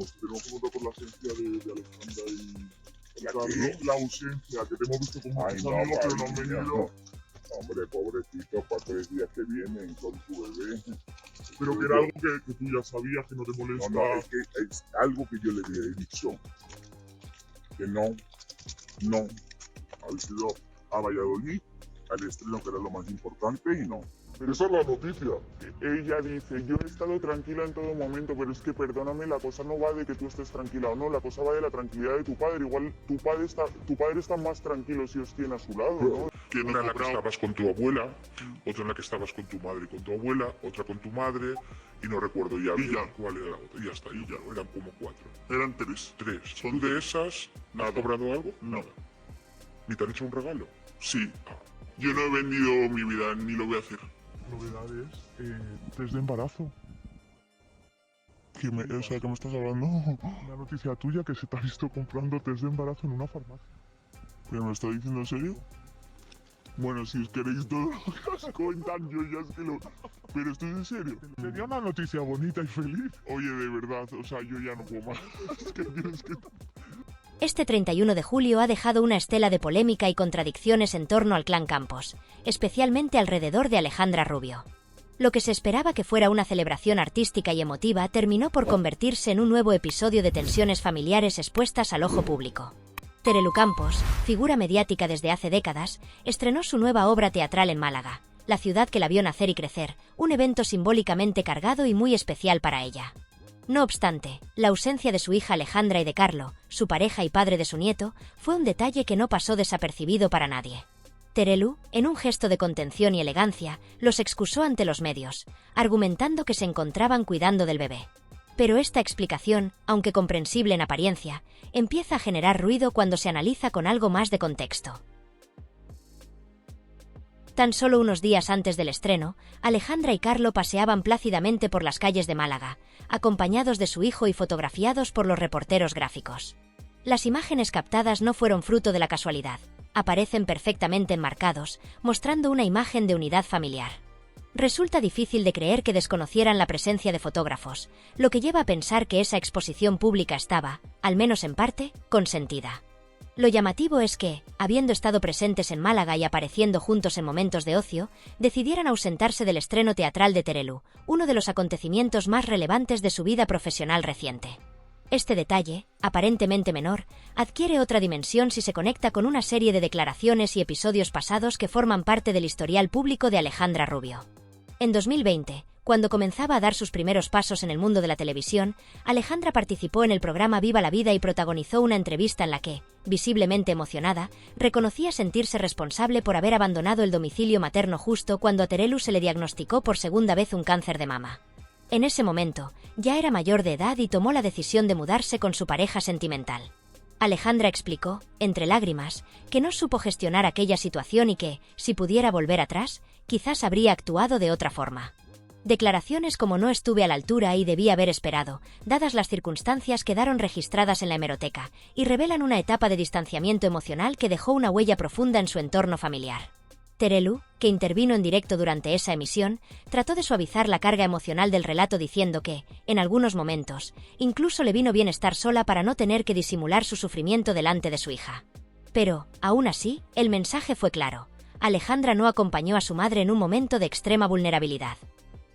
conocemos, tenemos que votar por la ausencia de Alejandra y ¿La Carlos. qué? La ausencia, que te hemos visto con Ay, muchos no, amigos, pero no han cariño. venido. Hombre, pobrecito, para 3 días que vienen con tu bebé. Pero que era algo que tú ya sabías, que no te molesta. No, es que es algo que yo le he dicho. Que no, habéis ido a Valladolid, al estreno, que era lo más importante, y no. Pero esa es la noticia. Ella dice, yo he estado tranquila en todo momento, pero es que perdóname, la cosa no va de que tú estés tranquila o no, la cosa va de la tranquilidad de tu padre. Igual tu padre está más tranquilo si os tiene a su lado, ¿no? Que una en la que estabas con tu abuela, otra en la que estabas con tu madre y con tu abuela, otra con tu madre, y no recuerdo ya cuál era la otra. Y ya está, y ya, eran como 4. Eran 3. ¿Son de esas? ¿Has cobrado algo? No. ¿Ni te han hecho un regalo? Sí. Yo no he vendido mi vida, ni lo voy a hacer. Novedades, test de embarazo. ¿Qué me estás hablando? Una noticia tuya que se te ha visto comprando test de embarazo en una farmacia. ¿Pero me lo estás diciendo en serio? Bueno, si os queréis todo lo que os cuentan, yo ya es que lo... Pero esto es en serio. Sería una noticia bonita y feliz. Oye, de verdad, o sea, yo ya no puedo más. Es que tienes que... Este 31 de julio ha dejado una estela de polémica y contradicciones en torno al clan Campos, especialmente alrededor de Alejandra Rubio. Lo que se esperaba que fuera una celebración artística y emotiva terminó por convertirse en un nuevo episodio de tensiones familiares expuestas al ojo público. Terelu Campos, figura mediática desde hace décadas, estrenó su nueva obra teatral en Málaga, la ciudad que la vio nacer y crecer, un evento simbólicamente cargado y muy especial para ella. No obstante, la ausencia de su hija Alejandra y de Carlo, su pareja y padre de su nieto, fue un detalle que no pasó desapercibido para nadie. Terelu, en un gesto de contención y elegancia, los excusó ante los medios, argumentando que se encontraban cuidando del bebé. Pero esta explicación, aunque comprensible en apariencia, empieza a generar ruido cuando se analiza con algo más de contexto. Tan solo unos días antes del estreno, Alejandra y Carlo paseaban plácidamente por las calles de Málaga, acompañados de su hijo y fotografiados por los reporteros gráficos. Las imágenes captadas no fueron fruto de la casualidad, aparecen perfectamente enmarcados, mostrando una imagen de unidad familiar. Resulta difícil de creer que desconocieran la presencia de fotógrafos, lo que lleva a pensar que esa exposición pública estaba, al menos en parte, consentida. Lo llamativo es que, habiendo estado presentes en Málaga y apareciendo juntos en momentos de ocio, decidieran ausentarse del estreno teatral de Terelu, uno de los acontecimientos más relevantes de su vida profesional reciente. Este detalle, aparentemente menor, adquiere otra dimensión si se conecta con una serie de declaraciones y episodios pasados que forman parte del historial público de Alejandra Rubio. En 2020, cuando comenzaba a dar sus primeros pasos en el mundo de la televisión, Alejandra participó en el programa Viva la Vida y protagonizó una entrevista en la que, visiblemente emocionada, reconocía sentirse responsable por haber abandonado el domicilio materno justo cuando a Terelu se le diagnosticó por segunda vez un cáncer de mama. En ese momento, ya era mayor de edad y tomó la decisión de mudarse con su pareja sentimental. Alejandra explicó, entre lágrimas, que no supo gestionar aquella situación y que, si pudiera volver atrás, quizás habría actuado de otra forma. Declaraciones como "no estuve a la altura y debí haber esperado", dadas las circunstancias, quedaron registradas en la hemeroteca y revelan una etapa de distanciamiento emocional que dejó una huella profunda en su entorno familiar. Terelu, que intervino en directo durante esa emisión, trató de suavizar la carga emocional del relato diciendo que, en algunos momentos, incluso le vino bien estar sola para no tener que disimular su sufrimiento delante de su hija. Pero, aún así, el mensaje fue claro. Alejandra no acompañó a su madre en un momento de extrema vulnerabilidad.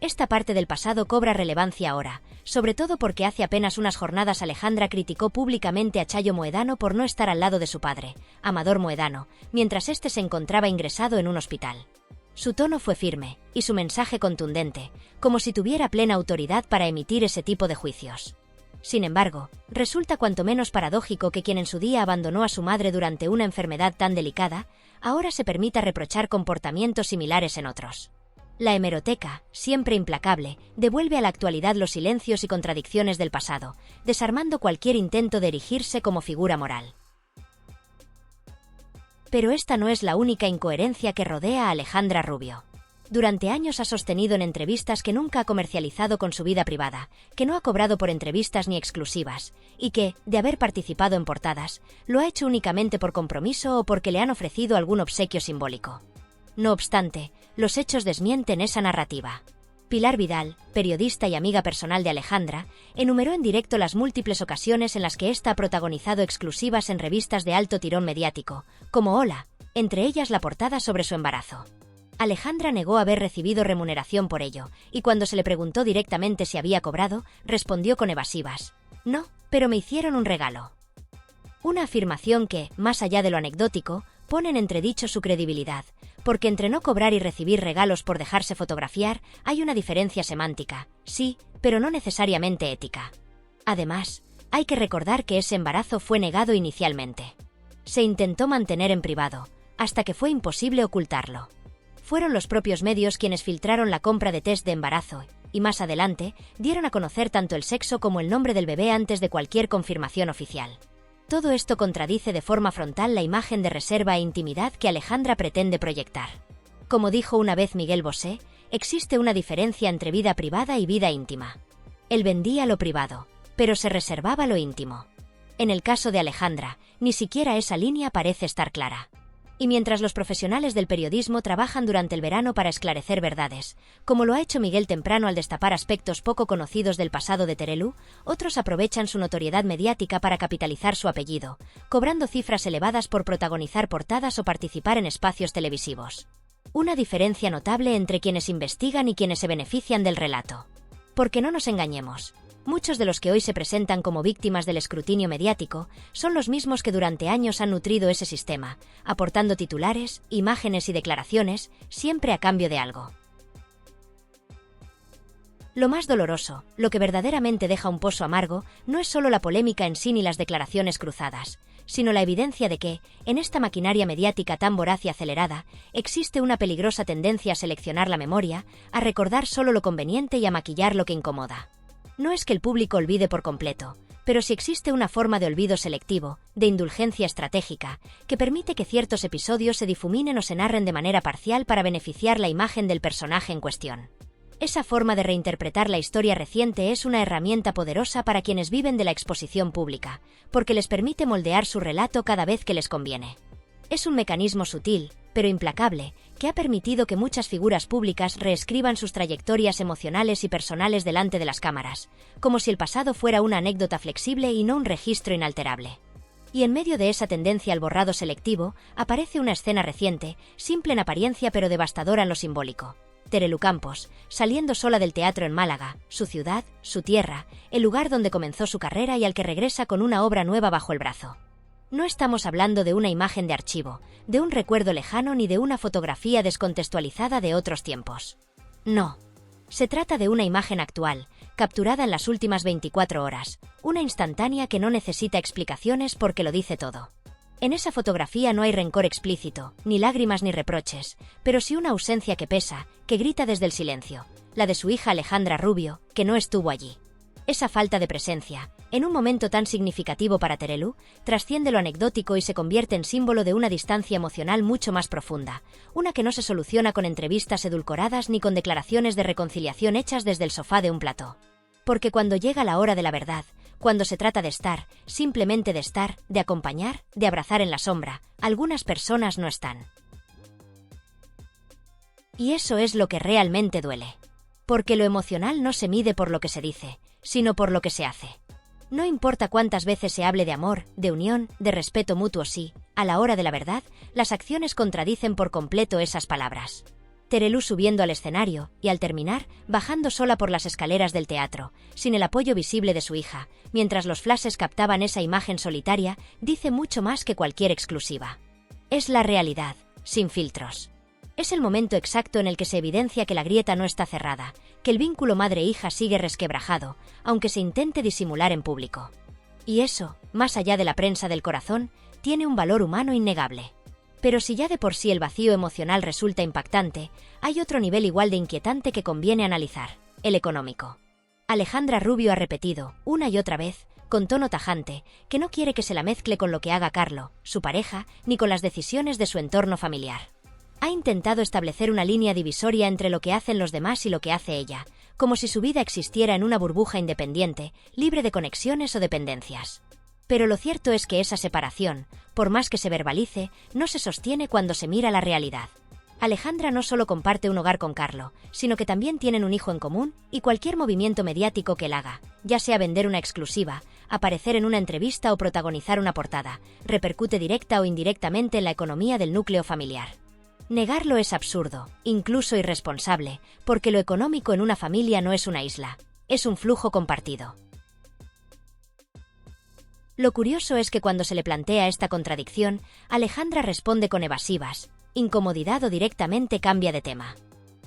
Esta parte del pasado cobra relevancia ahora, sobre todo porque hace apenas unas jornadas Alejandra criticó públicamente a Chayo Moedano por no estar al lado de su padre, Amador Moedano, mientras éste se encontraba ingresado en un hospital. Su tono fue firme, y su mensaje contundente, como si tuviera plena autoridad para emitir ese tipo de juicios. Sin embargo, resulta cuanto menos paradójico que quien en su día abandonó a su madre durante una enfermedad tan delicada, ahora se permita reprochar comportamientos similares en otros. La hemeroteca, siempre implacable, devuelve a la actualidad los silencios y contradicciones del pasado, desarmando cualquier intento de erigirse como figura moral. Pero esta no es la única incoherencia que rodea a Alejandra Rubio. Durante años ha sostenido en entrevistas que nunca ha comercializado con su vida privada, que no ha cobrado por entrevistas ni exclusivas, y que, de haber participado en portadas, lo ha hecho únicamente por compromiso o porque le han ofrecido algún obsequio simbólico. No obstante, los hechos desmienten esa narrativa. Pilar Vidal, periodista y amiga personal de Alejandra, enumeró en directo las múltiples ocasiones en las que ésta ha protagonizado exclusivas en revistas de alto tirón mediático, como Hola, entre ellas la portada sobre su embarazo. Alejandra negó haber recibido remuneración por ello, y cuando se le preguntó directamente si había cobrado, respondió con evasivas: «No, pero me hicieron un regalo». Una afirmación que, más allá de lo anecdótico, pone en entredicho su credibilidad, porque entre no cobrar y recibir regalos por dejarse fotografiar hay una diferencia semántica, sí, pero no necesariamente ética. Además, hay que recordar que ese embarazo fue negado inicialmente. Se intentó mantener en privado, hasta que fue imposible ocultarlo. Fueron los propios medios quienes filtraron la compra de test de embarazo, y más adelante, dieron a conocer tanto el sexo como el nombre del bebé antes de cualquier confirmación oficial. Todo esto contradice de forma frontal la imagen de reserva e intimidad que Alejandra pretende proyectar. Como dijo una vez Miguel Bosé, existe una diferencia entre vida privada y vida íntima. Él vendía lo privado, pero se reservaba lo íntimo. En el caso de Alejandra, ni siquiera esa línea parece estar clara. Y mientras los profesionales del periodismo trabajan durante el verano para esclarecer verdades, como lo ha hecho Miguel temprano al destapar aspectos poco conocidos del pasado de Terelu, otros aprovechan su notoriedad mediática para capitalizar su apellido, cobrando cifras elevadas por protagonizar portadas o participar en espacios televisivos. Una diferencia notable entre quienes investigan y quienes se benefician del relato. Porque no nos engañemos. Muchos de los que hoy se presentan como víctimas del escrutinio mediático son los mismos que durante años han nutrido ese sistema, aportando titulares, imágenes y declaraciones, siempre a cambio de algo. Lo más doloroso, lo que verdaderamente deja un pozo amargo, no es solo la polémica en sí ni las declaraciones cruzadas, sino la evidencia de que, en esta maquinaria mediática tan voraz y acelerada, existe una peligrosa tendencia a seleccionar la memoria, a recordar solo lo conveniente y a maquillar lo que incomoda. No es que el público olvide por completo, pero sí existe una forma de olvido selectivo, de indulgencia estratégica, que permite que ciertos episodios se difuminen o se narren de manera parcial para beneficiar la imagen del personaje en cuestión. Esa forma de reinterpretar la historia reciente es una herramienta poderosa para quienes viven de la exposición pública, porque les permite moldear su relato cada vez que les conviene. Es un mecanismo sutil, pero implacable, que ha permitido que muchas figuras públicas reescriban sus trayectorias emocionales y personales delante de las cámaras, como si el pasado fuera una anécdota flexible y no un registro inalterable. Y en medio de esa tendencia al borrado selectivo, aparece una escena reciente, simple en apariencia pero devastadora en lo simbólico. Terelu Campos, saliendo sola del teatro en Málaga, su ciudad, su tierra, el lugar donde comenzó su carrera y al que regresa con una obra nueva bajo el brazo. No estamos hablando de una imagen de archivo, de un recuerdo lejano ni de una fotografía descontextualizada de otros tiempos. No. Se trata de una imagen actual, capturada en las últimas 24 horas, una instantánea que no necesita explicaciones porque lo dice todo. En esa fotografía no hay rencor explícito, ni lágrimas ni reproches, pero sí una ausencia que pesa, que grita desde el silencio, la de su hija Alejandra Rubio, que no estuvo allí. Esa falta de presencia, en un momento tan significativo para Terelu, trasciende lo anecdótico y se convierte en símbolo de una distancia emocional mucho más profunda, una que no se soluciona con entrevistas edulcoradas ni con declaraciones de reconciliación hechas desde el sofá de un plató. Porque cuando llega la hora de la verdad, cuando se trata de estar, simplemente de estar, de acompañar, de abrazar en la sombra, algunas personas no están. Y eso es lo que realmente duele. Porque lo emocional no se mide por lo que se dice, sino por lo que se hace. No importa cuántas veces se hable de amor, de unión, de respeto mutuo, sí, a la hora de la verdad, las acciones contradicen por completo esas palabras. Terelu subiendo al escenario, y al terminar, bajando sola por las escaleras del teatro, sin el apoyo visible de su hija, mientras los flashes captaban esa imagen solitaria, dice mucho más que cualquier exclusiva. Es la realidad, sin filtros. Es el momento exacto en el que se evidencia que la grieta no está cerrada, que el vínculo madre-hija sigue resquebrajado, aunque se intente disimular en público. Y eso, más allá de la prensa del corazón, tiene un valor humano innegable. Pero si ya de por sí el vacío emocional resulta impactante, hay otro nivel igual de inquietante que conviene analizar, el económico. Alejandra Rubio ha repetido, una y otra vez, con tono tajante, que no quiere que se la mezcle con lo que haga Carlo, su pareja, ni con las decisiones de su entorno familiar. Ha intentado establecer una línea divisoria entre lo que hacen los demás y lo que hace ella, como si su vida existiera en una burbuja independiente, libre de conexiones o dependencias. Pero lo cierto es que esa separación, por más que se verbalice, no se sostiene cuando se mira la realidad. Alejandra no solo comparte un hogar con Carlo, sino que también tienen un hijo en común, y cualquier movimiento mediático que él haga, ya sea vender una exclusiva, aparecer en una entrevista o protagonizar una portada, repercute directa o indirectamente en la economía del núcleo familiar. Negarlo es absurdo, incluso irresponsable, porque lo económico en una familia no es una isla, es un flujo compartido. Lo curioso es que cuando se le plantea esta contradicción, Alejandra responde con evasivas, incomodidad o directamente cambia de tema.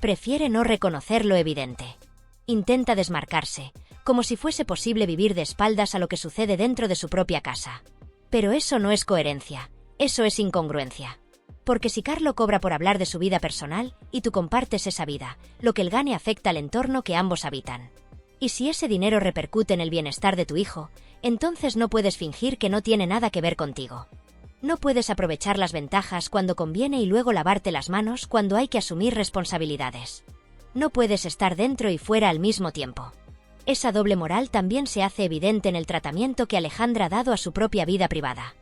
Prefiere no reconocer lo evidente. Intenta desmarcarse, como si fuese posible vivir de espaldas a lo que sucede dentro de su propia casa. Pero eso no es coherencia, eso es incongruencia. Porque si Carlo cobra por hablar de su vida personal, y tú compartes esa vida, lo que él gane afecta al entorno que ambos habitan. Y si ese dinero repercute en el bienestar de tu hijo, entonces no puedes fingir que no tiene nada que ver contigo. No puedes aprovechar las ventajas cuando conviene y luego lavarte las manos cuando hay que asumir responsabilidades. No puedes estar dentro y fuera al mismo tiempo. Esa doble moral también se hace evidente en el tratamiento que Alejandra ha dado a su propia vida privada.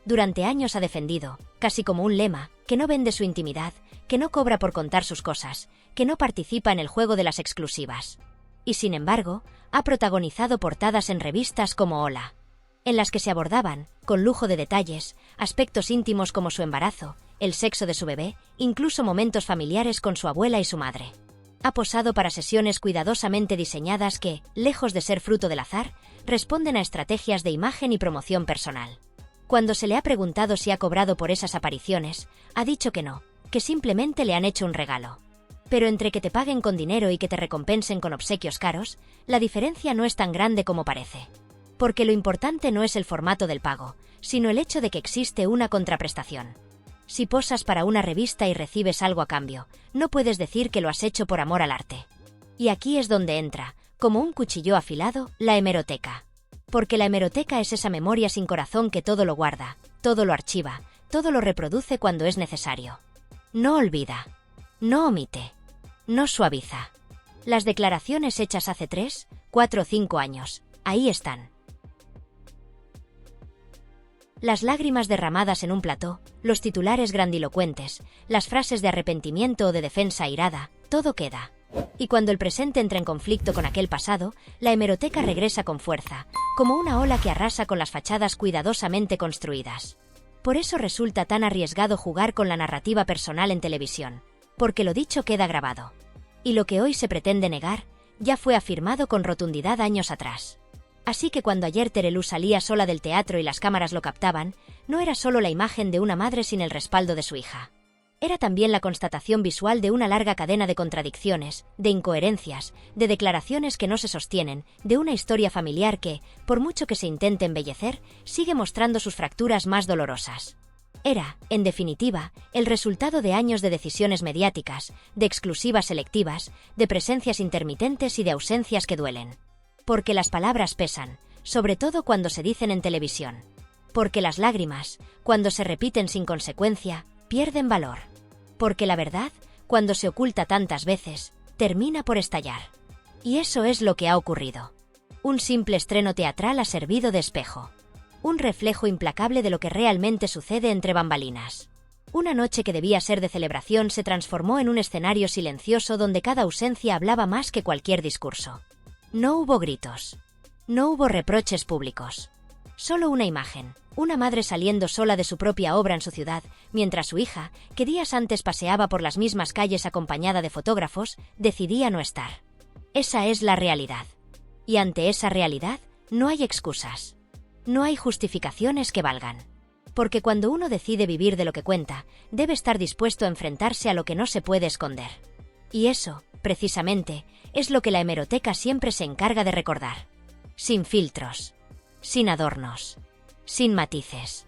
Durante años ha defendido, casi como un lema, que no vende su intimidad, que no cobra por contar sus cosas, que no participa en el juego de las exclusivas. Y sin embargo, ha protagonizado portadas en revistas como Hola, en las que se abordaban, con lujo de detalles, aspectos íntimos como su embarazo, el sexo de su bebé, incluso momentos familiares con su abuela y su madre. Ha posado para sesiones cuidadosamente diseñadas que, lejos de ser fruto del azar, responden a estrategias de imagen y promoción personal. Cuando se le ha preguntado si ha cobrado por esas apariciones, ha dicho que no, que simplemente le han hecho un regalo. Pero entre que te paguen con dinero y que te recompensen con obsequios caros, la diferencia no es tan grande como parece. Porque lo importante no es el formato del pago, sino el hecho de que existe una contraprestación. Si posas para una revista y recibes algo a cambio, no puedes decir que lo has hecho por amor al arte. Y aquí es donde entra, como un cuchillo afilado, la hemeroteca. Porque la hemeroteca es esa memoria sin corazón que todo lo guarda, todo lo archiva, todo lo reproduce cuando es necesario. No olvida, no omite, no suaviza. Las declaraciones hechas hace 3, 4 o 5 años, ahí están. Las lágrimas derramadas en un plató, los titulares grandilocuentes, las frases de arrepentimiento o de defensa airada, todo queda. Y cuando el presente entra en conflicto con aquel pasado, la hemeroteca regresa con fuerza, como una ola que arrasa con las fachadas cuidadosamente construidas. Por eso resulta tan arriesgado jugar con la narrativa personal en televisión, porque lo dicho queda grabado. Y lo que hoy se pretende negar, ya fue afirmado con rotundidad años atrás. Así que cuando ayer Terelu salía sola del teatro y las cámaras lo captaban, no era solo la imagen de una madre sin el respaldo de su hija. Era también la constatación visual de una larga cadena de contradicciones, de incoherencias, de declaraciones que no se sostienen, de una historia familiar que, por mucho que se intente embellecer, sigue mostrando sus fracturas más dolorosas. Era, en definitiva, el resultado de años de decisiones mediáticas, de exclusivas selectivas, de presencias intermitentes y de ausencias que duelen. Porque las palabras pesan, sobre todo cuando se dicen en televisión. Porque las lágrimas, cuando se repiten sin consecuencia, pierden valor. Porque la verdad, cuando se oculta tantas veces, termina por estallar. Y eso es lo que ha ocurrido. Un simple estreno teatral ha servido de espejo. Un reflejo implacable de lo que realmente sucede entre bambalinas. Una noche que debía ser de celebración se transformó en un escenario silencioso donde cada ausencia hablaba más que cualquier discurso. No hubo gritos. No hubo reproches públicos. Solo una imagen, una madre saliendo sola de su propia obra en su ciudad, mientras su hija, que días antes paseaba por las mismas calles acompañada de fotógrafos, decidía no estar. Esa es la realidad. Y ante esa realidad, no hay excusas. No hay justificaciones que valgan. Porque cuando uno decide vivir de lo que cuenta, debe estar dispuesto a enfrentarse a lo que no se puede esconder. Y eso, precisamente, es lo que la hemeroteca siempre se encarga de recordar. Sin filtros. Sin adornos. Sin matices.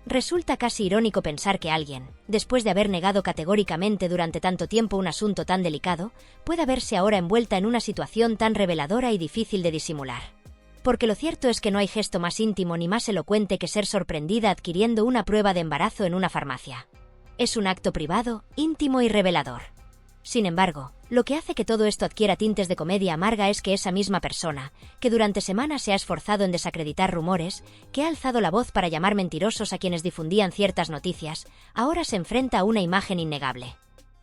Resulta casi irónico pensar que alguien, después de haber negado categóricamente durante tanto tiempo un asunto tan delicado, pueda verse ahora envuelta en una situación tan reveladora y difícil de disimular. Porque lo cierto es que no hay gesto más íntimo ni más elocuente que ser sorprendida adquiriendo una prueba de embarazo en una farmacia. Es un acto privado, íntimo y revelador. Sin embargo, Lo que hace que todo esto adquiera tintes de comedia amarga es que esa misma persona, que durante semanas se ha esforzado en desacreditar rumores, que ha alzado la voz para llamar mentirosos a quienes difundían ciertas noticias, ahora se enfrenta a una imagen innegable.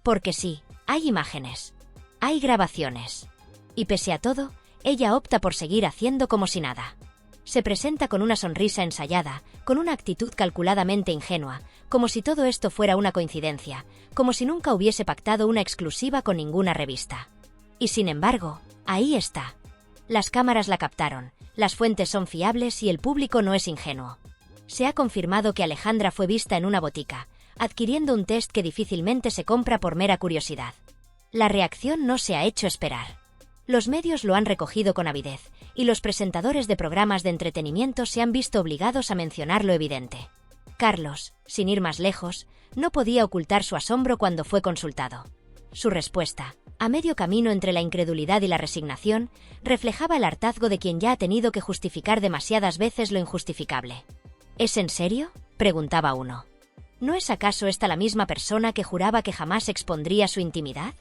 Porque sí, hay imágenes. Hay grabaciones. Y pese a todo, ella opta por seguir haciendo como si nada. Se presenta con una sonrisa ensayada, con una actitud calculadamente ingenua, como si todo esto fuera una coincidencia, como si nunca hubiese pactado una exclusiva con ninguna revista. Y sin embargo, ahí está. Las cámaras la captaron, las fuentes son fiables y el público no es ingenuo. Se ha confirmado que Alejandra fue vista en una botica, adquiriendo un test que difícilmente se compra por mera curiosidad. La reacción no se ha hecho esperar. Los medios lo han recogido con avidez, y los presentadores de programas de entretenimiento se han visto obligados a mencionar lo evidente. Carlos, sin ir más lejos, no podía ocultar su asombro cuando fue consultado. Su respuesta, a medio camino entre la incredulidad y la resignación, reflejaba el hartazgo de quien ya ha tenido que justificar demasiadas veces lo injustificable. ¿Es en serio?, preguntaba uno. ¿No es acaso esta la misma persona que juraba que jamás expondría su intimidad?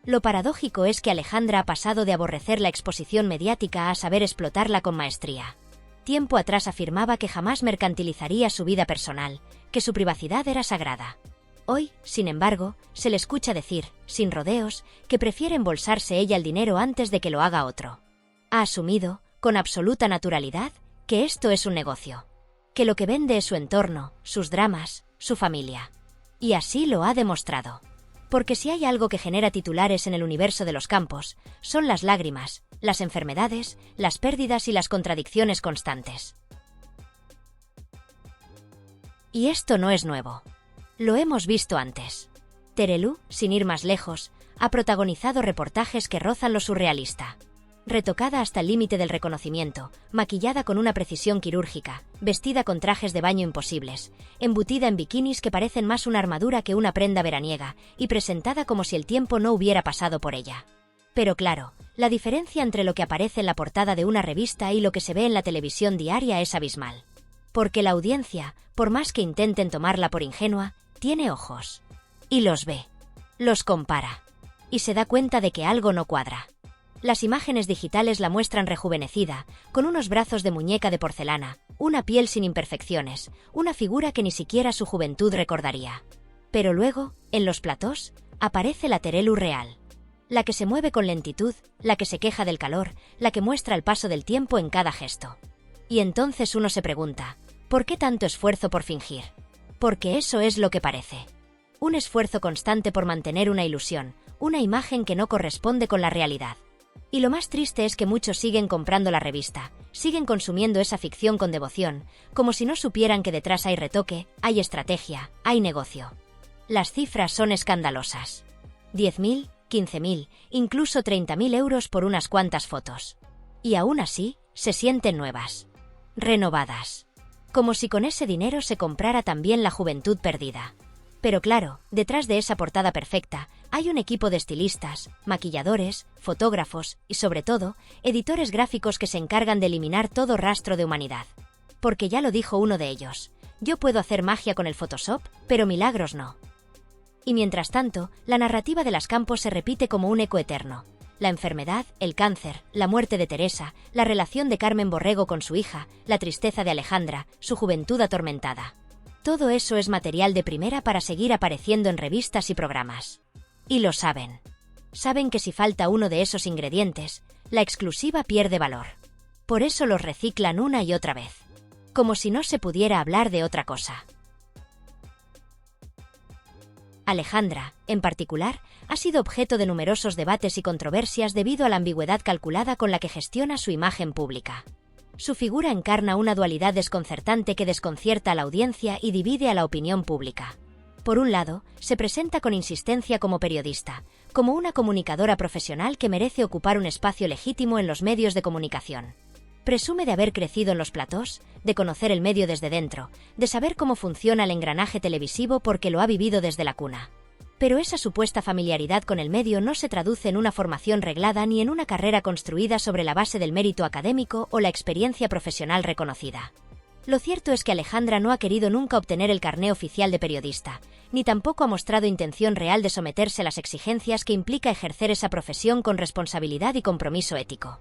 Lo paradójico es que Alejandra ha pasado de aborrecer la exposición mediática a saber explotarla con maestría. Tiempo atrás afirmaba que jamás mercantilizaría su vida personal, que su privacidad era sagrada. Hoy, sin embargo, se le escucha decir, sin rodeos, que prefiere embolsarse ella el dinero antes de que lo haga otro. Ha asumido, con absoluta naturalidad, que esto es un negocio. Que lo que vende es su entorno, sus dramas, su familia. Y así lo ha demostrado. Porque si hay algo que genera titulares en el universo de los campos, son las lágrimas, las enfermedades, las pérdidas y las contradicciones constantes. Y esto no es nuevo. Lo hemos visto antes. Terelu, sin ir más lejos, ha protagonizado reportajes que rozan lo surrealista. Retocada hasta el límite del reconocimiento, maquillada con una precisión quirúrgica, vestida con trajes de baño imposibles, embutida en bikinis que parecen más una armadura que una prenda veraniega, y presentada como si el tiempo no hubiera pasado por ella. Pero claro, la diferencia entre lo que aparece en la portada de una revista y lo que se ve en la televisión diaria es abismal. Porque la audiencia, por más que intenten tomarla por ingenua, tiene ojos. Y los ve. Los compara. Y se da cuenta de que algo no cuadra. Las imágenes digitales la muestran rejuvenecida, con unos brazos de muñeca de porcelana, una piel sin imperfecciones, una figura que ni siquiera su juventud recordaría. Pero luego, en los platós, aparece la Terelu real. La que se mueve con lentitud, la que se queja del calor, la que muestra el paso del tiempo en cada gesto. Y entonces uno se pregunta, ¿por qué tanto esfuerzo por fingir? Porque eso es lo que parece. Un esfuerzo constante por mantener una ilusión, una imagen que no corresponde con la realidad. Y lo más triste es que muchos siguen comprando la revista, siguen consumiendo esa ficción con devoción, como si no supieran que detrás hay retoque, hay estrategia, hay negocio. Las cifras son escandalosas. 10.000, 15.000, incluso 30.000 euros por unas cuantas fotos. Y aún así, se sienten nuevas. Renovadas. Como si con ese dinero se comprara también la juventud perdida. Pero claro, detrás de esa portada perfecta, hay un equipo de estilistas, maquilladores, fotógrafos y, sobre todo, editores gráficos que se encargan de eliminar todo rastro de humanidad. Porque ya lo dijo uno de ellos, yo puedo hacer magia con el Photoshop, pero milagros no. Y mientras tanto, la narrativa de las Campos se repite como un eco eterno. La enfermedad, el cáncer, la muerte de Teresa, la relación de Carmen Borrego con su hija, la tristeza de Alejandra, su juventud atormentada. Todo eso es material de primera para seguir apareciendo en revistas y programas. Y lo saben. Saben que si falta uno de esos ingredientes, la exclusiva pierde valor. Por eso los reciclan una y otra vez. Como si no se pudiera hablar de otra cosa. Alejandra, en particular, ha sido objeto de numerosos debates y controversias debido a la ambigüedad calculada con la que gestiona su imagen pública. Su figura encarna una dualidad desconcertante que desconcierta a la audiencia y divide a la opinión pública. Por un lado, se presenta con insistencia como periodista, como una comunicadora profesional que merece ocupar un espacio legítimo en los medios de comunicación. Presume de haber crecido en los platós, de conocer el medio desde dentro, de saber cómo funciona el engranaje televisivo porque lo ha vivido desde la cuna. Pero esa supuesta familiaridad con el medio no se traduce en una formación reglada ni en una carrera construida sobre la base del mérito académico o la experiencia profesional reconocida. Lo cierto es que Alejandra no ha querido nunca obtener el carné oficial de periodista, ni tampoco ha mostrado intención real de someterse a las exigencias que implica ejercer esa profesión con responsabilidad y compromiso ético.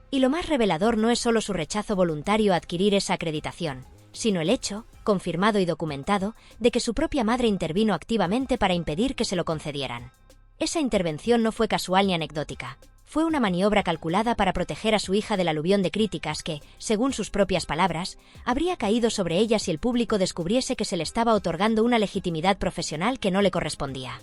Y lo más revelador no es solo su rechazo voluntario a adquirir esa acreditación, sino el hecho, confirmado y documentado, de que su propia madre intervino activamente para impedir que se lo concedieran. Esa intervención no fue casual ni anecdótica. Fue una maniobra calculada para proteger a su hija del aluvión de críticas que, según sus propias palabras, habría caído sobre ella si el público descubriese que se le estaba otorgando una legitimidad profesional que no le correspondía.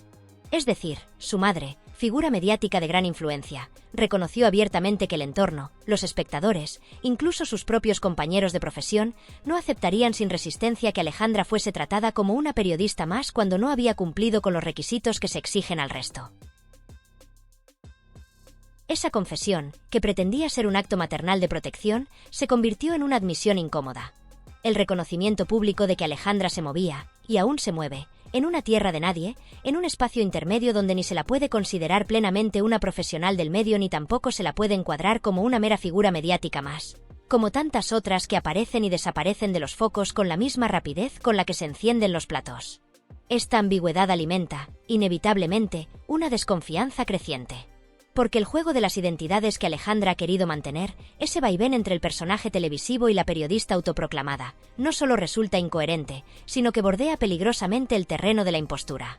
Es decir, su madre, figura mediática de gran influencia, reconoció abiertamente que el entorno, los espectadores, incluso sus propios compañeros de profesión, no aceptarían sin resistencia que Alejandra fuese tratada como una periodista más cuando no había cumplido con los requisitos que se exigen al resto. Esa confesión, que pretendía ser un acto maternal de protección, se convirtió en una admisión incómoda. El reconocimiento público de que Alejandra se movía, y aún se mueve, en una tierra de nadie, en un espacio intermedio donde ni se la puede considerar plenamente una profesional del medio ni tampoco se la puede encuadrar como una mera figura mediática más, como tantas otras que aparecen y desaparecen de los focos con la misma rapidez con la que se encienden los platos. Esta ambigüedad alimenta, inevitablemente, una desconfianza creciente. Porque el juego de las identidades que Alejandra ha querido mantener, ese vaivén entre el personaje televisivo y la periodista autoproclamada, no solo resulta incoherente, sino que bordea peligrosamente el terreno de la impostura.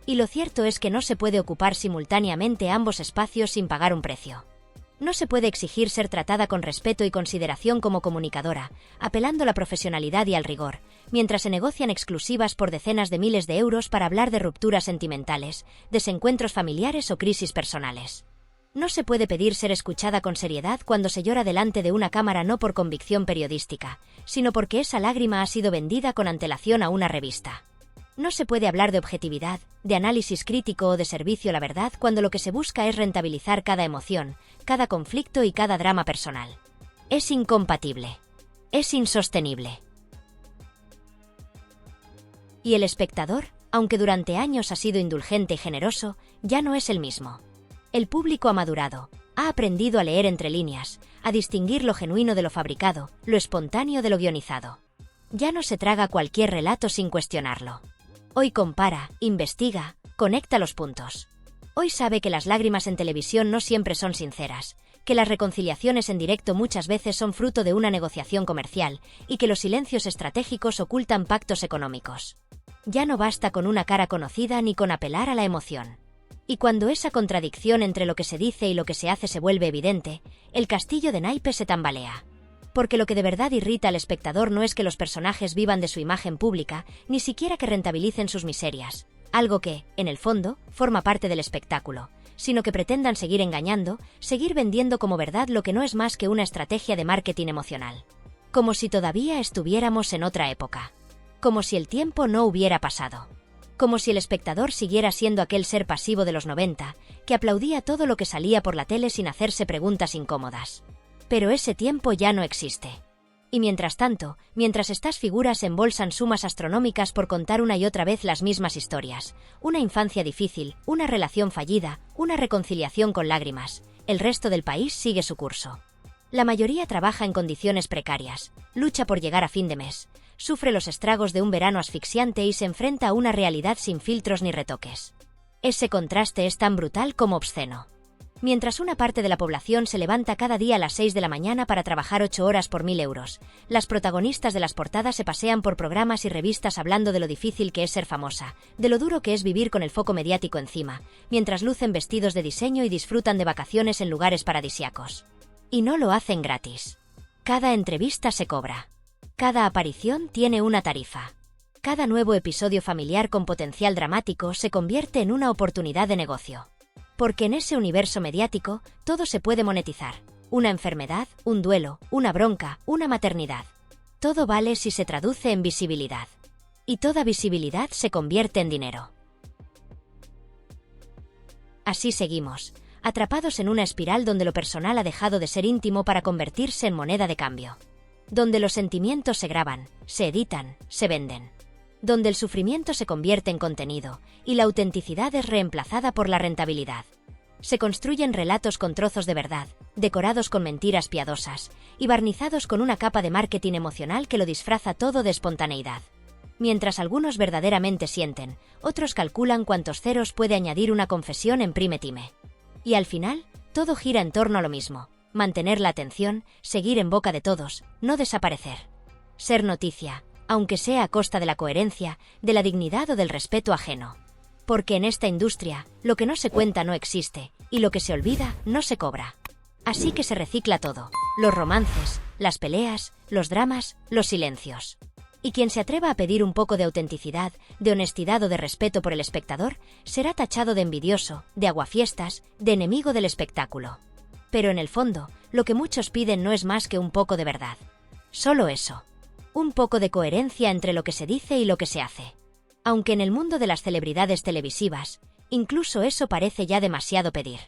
Y lo cierto es que no se puede ocupar simultáneamente ambos espacios sin pagar un precio. No se puede exigir ser tratada con respeto y consideración como comunicadora, apelando a la profesionalidad y al rigor, mientras se negocian exclusivas por decenas de miles de euros para hablar de rupturas sentimentales, desencuentros familiares o crisis personales. No se puede pedir ser escuchada con seriedad cuando se llora delante de una cámara no por convicción periodística, sino porque esa lágrima ha sido vendida con antelación a una revista. No se puede hablar de objetividad, de análisis crítico o de servicio a la verdad cuando lo que se busca es rentabilizar cada emoción, cada conflicto y cada drama personal. Es incompatible. Es insostenible. Y el espectador, aunque durante años ha sido indulgente y generoso, ya no es el mismo. El público ha madurado, ha aprendido a leer entre líneas, a distinguir lo genuino de lo fabricado, lo espontáneo de lo guionizado. Ya no se traga cualquier relato sin cuestionarlo. Hoy compara, investiga, conecta los puntos. Hoy sabe que las lágrimas en televisión no siempre son sinceras, que las reconciliaciones en directo muchas veces son fruto de una negociación comercial y que los silencios estratégicos ocultan pactos económicos. Ya no basta con una cara conocida ni con apelar a la emoción. Y cuando esa contradicción entre lo que se dice y lo que se hace se vuelve evidente, el castillo de naipes se tambalea. Porque lo que de verdad irrita al espectador no es que los personajes vivan de su imagen pública, ni siquiera que rentabilicen sus miserias, algo que, en el fondo, forma parte del espectáculo, sino que pretendan seguir engañando, seguir vendiendo como verdad lo que no es más que una estrategia de marketing emocional. Como si todavía estuviéramos en otra época. Como si el tiempo no hubiera pasado. Como si el espectador siguiera siendo aquel ser pasivo de los 90, que aplaudía todo lo que salía por la tele sin hacerse preguntas incómodas. Pero ese tiempo ya no existe. Y mientras tanto, mientras estas figuras embolsan sumas astronómicas por contar una y otra vez las mismas historias, una infancia difícil, una relación fallida, una reconciliación con lágrimas, el resto del país sigue su curso. La mayoría trabaja en condiciones precarias, lucha por llegar a fin de mes, sufre los estragos de un verano asfixiante y se enfrenta a una realidad sin filtros ni retoques. Ese contraste es tan brutal como obsceno. Mientras una parte de la población se levanta cada día a las 6 de la mañana para trabajar 8 horas por 1.000 euros, las protagonistas de las portadas se pasean por programas y revistas hablando de lo difícil que es ser famosa, de lo duro que es vivir con el foco mediático encima, mientras lucen vestidos de diseño y disfrutan de vacaciones en lugares paradisíacos. Y no lo hacen gratis. Cada entrevista se cobra. Cada aparición tiene una tarifa. Cada nuevo episodio familiar con potencial dramático se convierte en una oportunidad de negocio. Porque en ese universo mediático, todo se puede monetizar. Una enfermedad, un duelo, una bronca, una maternidad. Todo vale si se traduce en visibilidad. Y toda visibilidad se convierte en dinero. Así seguimos, atrapados en una espiral donde lo personal ha dejado de ser íntimo para convertirse en moneda de cambio. Donde los sentimientos se graban, se editan, se venden. Donde el sufrimiento se convierte en contenido, y la autenticidad es reemplazada por la rentabilidad. Se construyen relatos con trozos de verdad, decorados con mentiras piadosas, y barnizados con una capa de marketing emocional que lo disfraza todo de espontaneidad. Mientras algunos verdaderamente sienten, otros calculan cuántos ceros puede añadir una confesión en prime time. Y al final, todo gira en torno a lo mismo: mantener la atención, seguir en boca de todos, no desaparecer. Ser noticia, aunque sea a costa de la coherencia, de la dignidad o del respeto ajeno. Porque en esta industria, lo que no se cuenta no existe, y lo que se olvida no se cobra. Así que se recicla todo: los romances, las peleas, los dramas, los silencios. Y quien se atreva a pedir un poco de autenticidad, de honestidad o de respeto por el espectador, será tachado de envidioso, de aguafiestas, de enemigo del espectáculo. Pero en el fondo, lo que muchos piden no es más que un poco de verdad. Solo eso. Un poco de coherencia entre lo que se dice y lo que se hace. Aunque en el mundo de las celebridades televisivas, incluso eso parece ya demasiado pedir.